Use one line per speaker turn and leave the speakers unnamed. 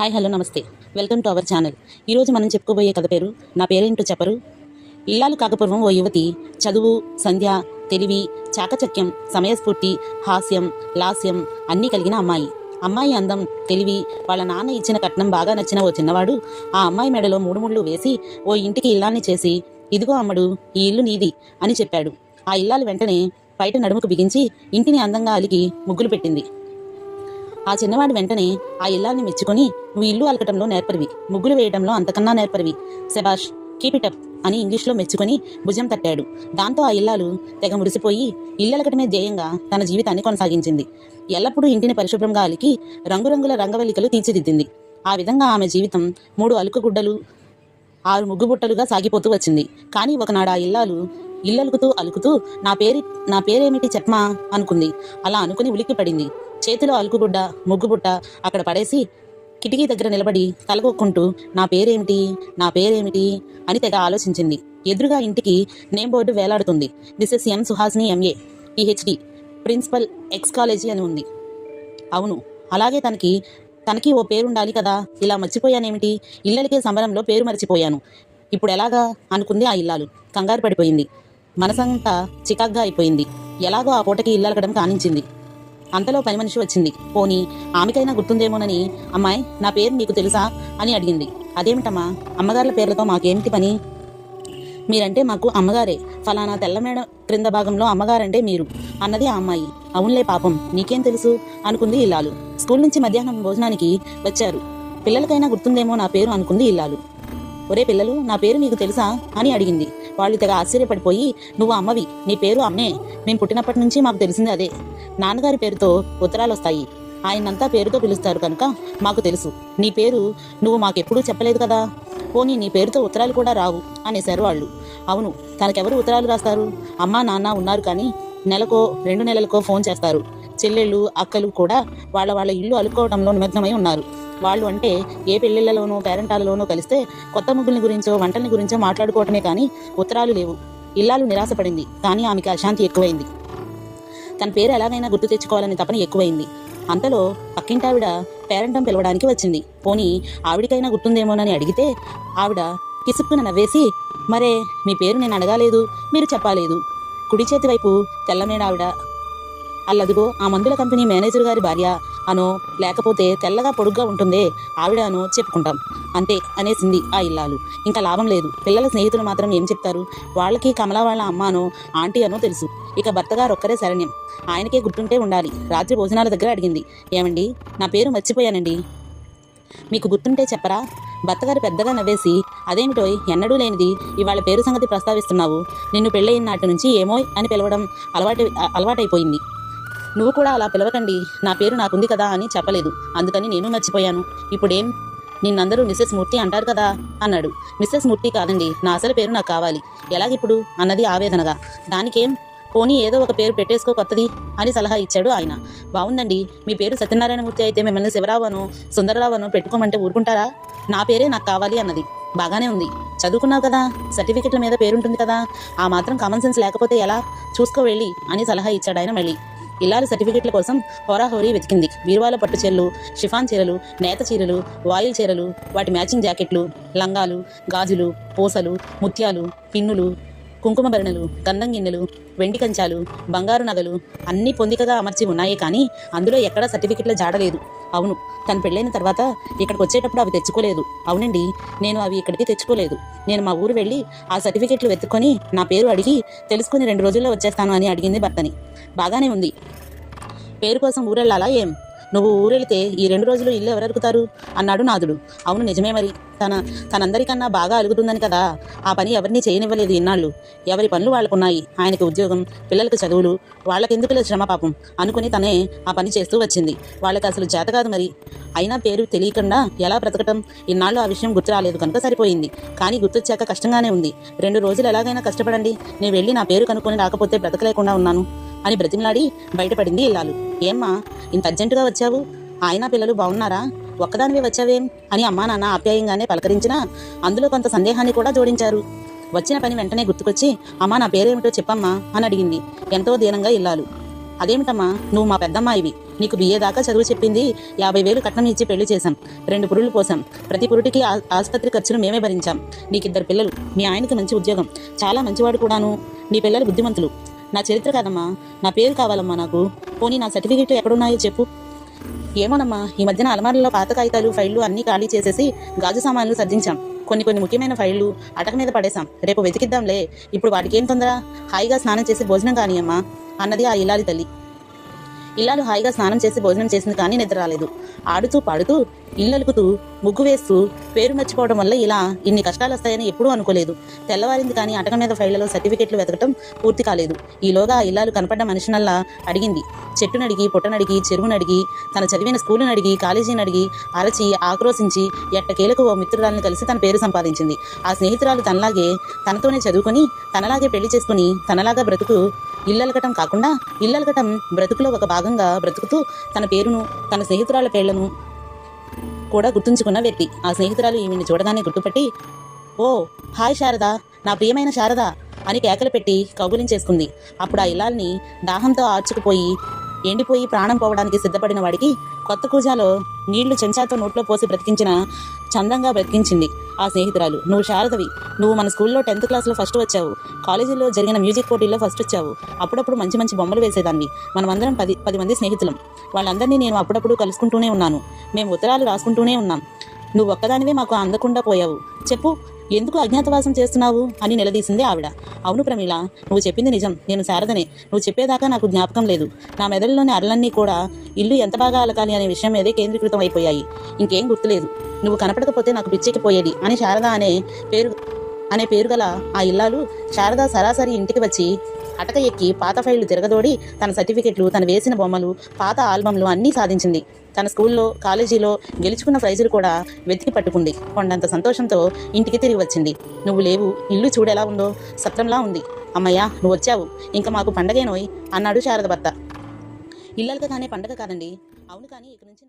Hi hello నమస్తే, welcome to our channel. ఈరోజు మనం చెప్పుకోబోయే కథ పేరు నా పేరేంటో చెప్పరు. ఇల్లాలు కాకపూర్వం ఓ యువతి చదువు, సంధ్య, తెలివి, చాకచక్యం, సమయస్ఫూర్తి, హాస్యం, లాస్యం అన్నీ కలిగిన అమ్మాయి. అమ్మాయి అందం, తెలివి, వాళ్ళ నాన్న ఇచ్చిన కట్నం బాగా నచ్చిన ఓ చిన్నవాడు ఆ అమ్మాయి మెడలో మూడు ముళ్ళు వేసి ఓ ఇంటికి ఇల్లాన్ని చేసి, ఇదిగో అమ్మడు, ఈ ఇల్లు నీది అని చెప్పాడు. ఆ ఇల్లాలు వెంటనే బయట నడుముకు బిగించి ఇంటిని అందంగా అలికి ముగ్గులు పెట్టింది. ఆ చిన్నవాడు వెంటనే ఆ ఇల్లాన్ని మెచ్చుకొని, నువ్వు ఇల్లు అలకటంలో నేర్పరివి, ముగ్గులు వేయడంలో అంతకన్నా నేర్పరివి, శబాష్, కీప్ ఇట్ అప్ అని ఇంగ్లీష్లో మెచ్చుకొని భుజం తట్టాడు. దాంతో ఆ ఇల్లాలు తెగ మురిసిపోయి ఇల్లలకటమే ధ్యేయంగా తన జీవితాన్ని కొనసాగించింది. ఎల్లప్పుడూ ఇంటిని పరిశుభ్రంగా అలికి రంగురంగుల రంగవల్లికలు తీర్చిదిద్దింది. ఆ విధంగా ఆమె జీవితం 3 అలుకుగుడ్డలు 6 ముగ్గుబుట్టలుగా సాగిపోతూ వచ్చింది. కానీ ఒకనాడు ఆ ఇల్లాలు అలుకుతూ నా పేరేమిటి చెప్పమా అనుకుంది. అలా అనుకుని ఉలిక్కి పడింది. చేతిలో అలుకుగుడ్డ, ముగ్గుబుట్ట అక్కడ పడేసి కిటికీ దగ్గర నిలబడి తలకొక్కుంటూ నా పేరేమిటి అని తెగ ఆలోచించింది. ఎదురుగా ఇంటికి నేమ్ బోర్డు వేలాడుతుంది. Mrs M Suhasini MA PhD, principal ex college అని ఉంది. అవును, అలాగే తనకి ఓ పేరుండాలి కదా, ఇలా మర్చిపోయానేమిటి, ఇళ్ళకే సంబరంలో పేరు మర్చిపోయాను, ఇప్పుడు ఎలాగా అనుకుంది ఆ ఇల్లాలు. కంగారు పడిపోయింది. మనసంతా చికాగ్గా అయిపోయింది. ఎలాగో ఆ పూటకి ఇల్లలకడం కానించింది. అంతలో పని మనిషి వచ్చింది. పోనీ ఆమెకైనా గుర్తుందేమోనని, అమ్మాయి, నా పేరు నీకు తెలుసా అని అడిగింది. అదేమిటమ్మా, అమ్మగారుల పేర్లతో మాకేమిటి పని, మీరంటే మాకు అమ్మగారే, ఫలానా తెల్లమేడ క్రింద భాగంలో అమ్మగారంటే మీరు అన్నది ఆ అమ్మాయి. అవునులే పాపం, నీకేం తెలుసు అనుకుంది ఇల్లాలు. స్కూల్ నుంచి మధ్యాహ్నం భోజనానికి వచ్చారు. పిల్లలకైనా గుర్తుందేమో నా పేరు అనుకుంది ఇల్లాలు. ఒరే పిల్లలు, నా పేరు మీకు తెలుసా అని అడిగింది. వాళ్ళు తెగ ఆశ్చర్యపడిపోయి, నువ్వు అమ్మవి, నీ పేరు అమ్మే, మేము పుట్టినప్పటి నుంచి మాకు తెలిసింది అదే. నాన్నగారి పేరుతో ఉత్తరాలు వస్తాయి, ఆయనంతా పేరుతో పిలుస్తారు కనుక మాకు తెలుసు. నీ పేరు నువ్వు మాకెప్పుడూ చెప్పలేదు కదా, పోనీ నీ పేరుతో ఉత్తరాలు కూడా రావు అనేశారు వాళ్ళు. అవును, తనకెవరు ఉత్తరాలు రాస్తారు, అమ్మా నాన్న ఉన్నారు కానీ నెలకో 2 నెలలకో ఫోన్ చేస్తారు. చెల్లెళ్ళు అక్కలు కూడా వాళ్ళ ఇల్లు అలుక్కోవడంలో నిమగ్నమై ఉన్నారు. వాళ్ళు అంటే ఏ పెళ్ళిళ్ళలోనో పేరెంటాలలోనో కలిస్తే కొత్త ముగ్గుల్ని గురించో వంటల్ని గురించో మాట్లాడుకోవటమే కానీ ఉత్తరాలు లేవు. ఇల్లాలు నిరాశపడింది. కానీ ఆమెకి అశాంతి ఎక్కువైంది. తన పేరు ఎలాగైనా గుర్తు తెచ్చుకోవాలని తపన ఎక్కువైంది. అంతలో పక్కింటావిడ పేరెంటం పిలవడానికి వచ్చింది. పోనీ ఆవిడికైనా గుర్తుందేమోనని అడిగితే ఆవిడ కిసుక్కున నవ్వేసి, మరే మీ పేరు నేను అడగాలేదు, మీరు చెప్పాలేదు. కుడి చేతి వైపు తెల్లమేడావిడ, అల్లదిగో ఆ మందుల కంపెనీ మేనేజర్ గారి భార్య అనో, లేకపోతే తెల్లగా పొడుగ్గా ఉంటుందే ఆవిడ అనో చెప్పుకుంటాం అంతే అనేసింది ఆ ఇల్లాలు. ఇంకా లాభం లేదు. పిల్లల స్నేహితులు మాత్రం ఏం చెప్తారు, వాళ్ళకి కమలా వాళ్ళ అమ్మ అనో ఆంటీ అనో తెలుసు. ఇక భర్తగారు ఒక్కరే శరణ్యం, ఆయనకే గుర్తుంటే ఉండాలి. రాత్రి భోజనాల దగ్గర అడిగింది, ఏమండి, నా పేరు మర్చిపోయానండి, మీకు గుర్తుంటే చెప్పరా. భర్తగారు పెద్దగా నవ్వేసి, అదేమిటో ఎన్నడూ లేనిది ఇవాళ పేరు సంగతి ప్రస్తావిస్తున్నావు, నిన్ను పెళ్ళయిన నాటి నుంచి ఏమోయ్ అని పిలవడం అలవాటైపోయింది. నువ్వు కూడా అలా పిలవకండి, నా పేరు నాకుంది కదా అని చెప్పలేదు, అందుకని నేను మర్చిపోయాను. ఇప్పుడేం, నిన్నందరూ మిస్సెస్ మూర్తి అంటారు కదా అన్నాడు. మిస్సెస్ మూర్తి కాదండి, నా అసలు పేరు నాకు కావాలి. ఎలాగిప్పుడు అన్నది ఆవేదనగా. దానికేం, పోనీ ఏదో ఒక పేరు పెట్టేసుకో కొత్తది అని సలహా ఇచ్చాడు ఆయన. బాగుందండి, మీ పేరు సత్యనారాయణమూర్తి అయితే మిమ్మల్ని శివరావనో సుందరరావనో పెట్టుకోమంటే ఊరుకుంటారా, నా పేరే నాకు కావాలి అన్నది. బాగానే ఉంది, చదువుకున్నావు కదా, సర్టిఫికెట్ల మీద పేరుంటుంది కదా, ఆ మాత్రం కామన్ సెన్స్ లేకపోతే ఎలా, చూసుకో వెళ్ళి అని సలహా ఇచ్చాడు ఆయన. మళ్ళీ ఇల్లాలు సర్టిఫికెట్ల కోసం హోరాహోరీ వెతికింది. బీరువాల పట్టు చీరలు, షిఫాన్ చీరలు, నేత చీరలు, వాయిల్ చీరలు, వాటి మ్యాచింగ్ జాకెట్లు, లంగాలు, గాజులు, పూసలు, ముత్యాలు, పిన్నులు, కుంకుమ భరణలు, గంధం గిన్నెలు, వెండి కంచాలు, బంగారు నగలు అన్నీ పొందికగా అమర్చి ఉన్నాయే కానీ అందులో ఎక్కడా సర్టిఫికెట్ల జాడలేదు. అవును, తను పెళ్ళైన తర్వాత ఇక్కడికి వచ్చేటప్పుడు అవి తెచ్చుకోలేదు. అవునండి, నేను అవి ఇక్కడికి తెచ్చుకోలేదు. నేను మా ఊరు వెళ్ళి ఆ సర్టిఫికెట్లు వెతుక్కొని నా పేరు అడిగి తెలుసుకుని 2 రోజుల్లో వచ్చేస్తాను అని అడిగింది భర్తని. బాగానే ఉంది, పేరు కోసం ఊరెళ్ళాలా ఏం, నువ్వు ఊరెళ్తే ఈ 2 రోజులు ఇల్లు ఎవరు అలుకుతారు అన్నాడు నాదుడు. అవును నిజమే, మరి తనందరికన్నా బాగా అలుగుతుందని కదా ఆ పని ఎవరిని చేయనివ్వలేదు ఇన్నాళ్ళు. ఎవరి పనులు వాళ్ళకున్నాయి, ఆయనకి ఉద్యోగం, పిల్లలకు చదువులు, వాళ్ళకెందుకులే శ్రమ పాపం అనుకుని తనే ఆ పని చేస్తూ వచ్చింది. వాళ్ళకి అసలు చేత కాదు మరి. అయినా పేరు తెలియకుండా ఎలా బ్రతకటం, ఇన్నాళ్ళు ఆ విషయం గుర్తు రాలేదు కనుక సరిపోయింది. కానీ గుర్తొచ్చాక కష్టంగానే ఉంది. 2 రోజులు ఎలాగైనా కష్టపడండి, నేను వెళ్ళి నా పేరు కనుక్కొని రాకపోతే బ్రతకలేకుండా ఉన్నాను అని బ్రతిమలాడి బయటపడింది ఇల్లాలు. ఏమ్మా, ఇంత అర్జెంటుగా వచ్చావు, ఆయన పిల్లలు బాగున్నారా, ఒక్కదానివే వచ్చావేం అని అమ్మా నాన్న ఆప్యాయంగానే పలకరించినా అందులో కొంత సందేహాన్ని కూడా జోడించారు. వచ్చిన పని వెంటనే గుర్తుకొచ్చి, అమ్మా నా పేరేమిటో చెప్పమ్మా అని అడిగింది ఎంతో దీనంగా ఇల్లాలు. అదేమిటమ్మా, నువ్వు మా పెద్దమ్మాయివి, నీకు బిఏ దాకా చదువు చెప్పింది, 50,000 కట్నం ఇచ్చి పెళ్లి చేశాం, 2 పురుళ్ళు పోసాం, ప్రతి పురుటికి ఆసుపత్రి ఖర్చులు మేమే భరించాం. నీకు 2 పిల్లలు, మీ ఆయనకి మంచి ఉద్యోగం, చాలా మంచివాడు కూడాను. నీ పిల్లలు బుద్ధిమంతులు. నా చరిత్ర కాదమ్మా, నా పేరు కావాలమ్మా నాకు. పోనీ నా సర్టిఫికెట్లు ఎక్కడున్నాయో చెప్పు. ఏమోనమ్మా, ఈ మధ్యన అలమారులో పాత కాగితాలు, ఫైళ్లు అన్నీ ఖాళీ చేసేసి గాజు సామాన్లు సర్దించాం. కొన్ని ముఖ్యమైన ఫైళ్లు అటక మీద పడేశాం. రేపు వెతికిద్దాంలే. ఇప్పుడు వాటికి ఏం తొందర? హాయిగా స్నానం చేసి భోజనం కానియమ్మా అన్నది ఆ ఇల్లాలి తల్లి. ఇల్లాలు హాయిగా స్నానం చేసి భోజనం చేసింది కానీ నిద్ర రాలేదు. ఆడుతూ పాడుతూ ఇల్లలుకుతూ ముగ్గు వేస్తూ పేరు మర్చిపోవడం వల్ల ఇలా ఇన్ని కష్టాలు వస్తాయని ఎప్పుడూ అనుకోలేదు. తెల్లవారింది కానీ అటక మీద ఫైళ్లలో సర్టిఫికెట్లు వెతకటం పూర్తి కాలేదు. ఈలోగా ఆ ఇల్లాలు కనపడ్డ మనుషునల్లా అడిగింది. చెట్టునడిగి, పుట్టనడిగి, చెరువునడిగి, తన చదివిన స్కూలునడిగి, కాలేజీని అడిగి, అరచి ఆక్రోశించి ఎట్టకేలకు ఓ మిత్రురాలను కలిసి తన పేరు సంపాదించింది. ఆ స్నేహితురాలు తనలాగే తనతోనే చదువుకొని, తనలాగే పెళ్లి చేసుకుని, తనలాగా బ్రతుకు ఇల్లలకటం కాకుండా ఇల్లలకటం బ్రతుకులో ఒక భాగంగా బ్రతుకుతూ తన పేరును, తన స్నేహితురాల పేర్లను కూడా గుర్తుంచుకున్న వ్యక్తి. ఆ స్నేహితురాలు ఈమెను చూడగానే గుర్తుపట్టి, ఓ హాయ్ శారద, నా ప్రియమైన శారద అని కేకలు పెట్టి కౌగులించేసుకుంది. అప్పుడు ఆ ఇల్లాల్ని దాహంతో ఆర్చుకుపోయి ఎండిపోయి ప్రాణం పోవడానికి సిద్ధపడిన వాడికి కొత్త కూజాలో నీళ్లు చెంచాతో నోట్లో పోసి బ్రతికించిన చందంగా బ్రతికించింది ఆ స్నేహితురాలు. నువ్వు శారదవి. నువ్వు మన స్కూల్లో 10th క్లాస్లో ఫస్ట్ వచ్చావు. కాలేజీలో జరిగిన మ్యూజిక్ పోటీల్లో ఫస్ట్ వచ్చావు. అప్పుడప్పుడు మంచి బొమ్మలు వేసేదాన్ని. మనమందరం 10 మంది స్నేహితులం. వాళ్ళందరినీ నేను అప్పుడప్పుడు కలుసుకుంటూనే ఉన్నాను. మేము ఉత్తరాలు రాసుకుంటూనే ఉన్నాం. నువ్వు ఒక్కదానివే మాకు అందకుండా పోయావు. చెప్పు, ఎందుకు అజ్ఞాతవాసం చేస్తున్నావు అని నిలదీసింది ఆవిడ. అవును ప్రమీల, నువ్వు చెప్పింది నిజం. నేను శారదనే. నువ్వు చెప్పేదాకా నాకు జ్ఞాపకం లేదు. నా మెదడులోని అరలన్నీ కూడా ఇల్లు ఎంత బాగా అలకాలి అనే విషయం మీదే కేంద్రీకృతం అయిపోయాయి. ఇంకేం గుర్తులేదు. నువ్వు కనపడకపోతే నాకు పిచ్చెక్కిపోయేది అని శారద అనే పేరు గల ఆ ఇల్లాలు శారద సరాసరి ఇంటికి వచ్చి అటక ఎక్కి పాత ఫైళ్లు తిరగదోడి తన సర్టిఫికెట్లు, తను వేసిన బొమ్మలు, పాత ఆల్బమ్లు అన్నీ సాధించింది. తన స్కూల్లో, కాలేజీలో గెలుచుకున్న ప్రైజులు కూడా వెతికి పట్టుకుంది. కొండంత సంతోషంతో ఇంటికి తిరిగి వచ్చింది. నువ్వు లేవు. ఇల్లు చూడెలా ఉందో, సత్రంలా ఉంది. అమ్మయ్యా, నువ్వు వచ్చావు. ఇంకా మాకు పండగేనోయ్ అన్నాడు శారద భర్త. ఇల్లలకగానే పండగ కాదండి. అవును, కానీ ఇక నుంచి